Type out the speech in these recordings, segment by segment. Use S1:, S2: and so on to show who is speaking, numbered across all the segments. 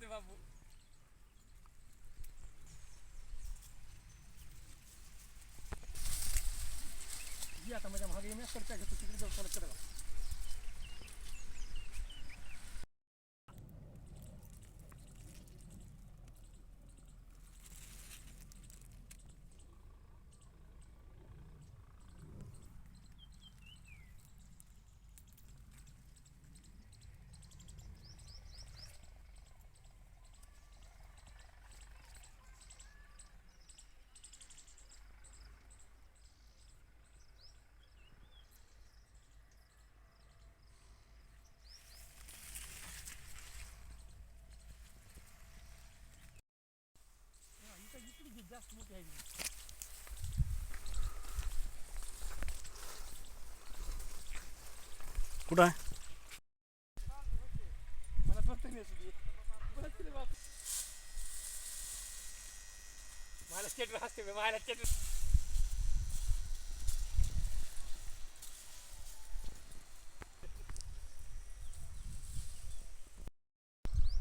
S1: ते बाबू जी आता माझ्या मागे येण्यास करता घेतो तिकडे जाऊ चालत करा जास्त मोठी आहे
S2: कुठं आहे?
S1: मला फक्त नाही असू दे मला स्टेट हसते मला स्टेट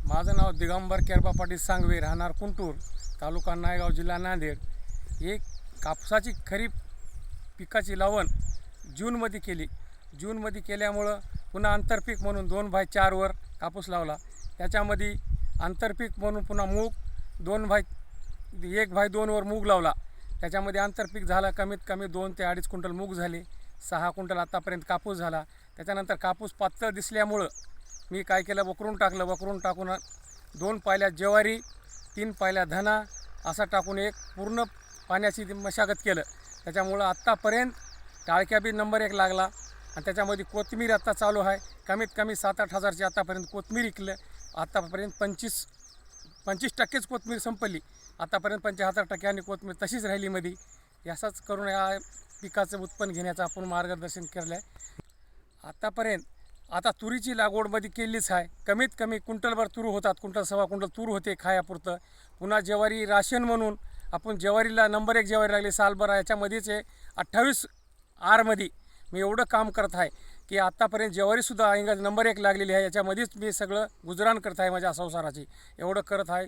S2: माझं नाव दिगंबर केरबा पाटील सांगवे, राहणार कुंटूर, तालुका नायगाव, जिल्हा नांदेड. एक कापसाची खरीप पिकाची लावण जूनमध्ये केली. जूनमध्ये केल्यामुळं पुन्हा आंतरपीक म्हणून 2/4 वर कापूस लावला. त्याच्यामध्ये आंतरपीक म्हणून पुन्हा मूग 1/2 वर मूग लावला. त्याच्यामध्ये आंतरपीक झाला कमीत कमी 2 ते 2.5 क्विंटल मूग झाले. 6 क्विंटल आतापर्यंत कापूस झाला. त्याच्यानंतर कापूस पातळ दिसल्यामुळं मी काय केलं, वकरून टाकलं. वकरून टाकून 2 पायल्या ज्वारी, 3 पायल्या धना असं टाकून एक पूर्ण पाण्याची मशागत केलं. त्याच्यामुळं आत्तापर्यंत टाळक्या बी नंबर 1 लागला. आणि त्याच्यामध्ये कोथिंबीर आत्ता चालू आहे. कमीत कमी 7-8 हजारची आत्तापर्यंत कोथिंबीर विकलं. आत्तापर्यंत 25% कोथिंबीर संपली. आत्तापर्यंत 75% आणि कोथिंबीर तशीच राहिली मध्ये. याचाच करून या पिकाचं उत्पन्न घेण्याचं आपण मार्गदर्शन केलं आहे आत्तापर्यंत. आता तुरीची लागवडमध्ये केलीच आहे. कमीत कमी क्विंटलभर तूर होतात, क्विंटल सव्वा क्विंटल तूर होते खायापुरतं. पुन्हा ज्वारी राशन म्हणून आपण ज्वारीला नंबर 1 ज्वारी लागली सालभर. याच्यामध्येच 28 आरमध्ये मी एवढं काम करत आहे की आत्तापर्यंत ज्वारीसुद्धा नंबर 1 लागलेली आहे. याच्यामध्येच मी सगळं गुजराण करत आहे माझ्या संसाराची. एवढं करत आहे.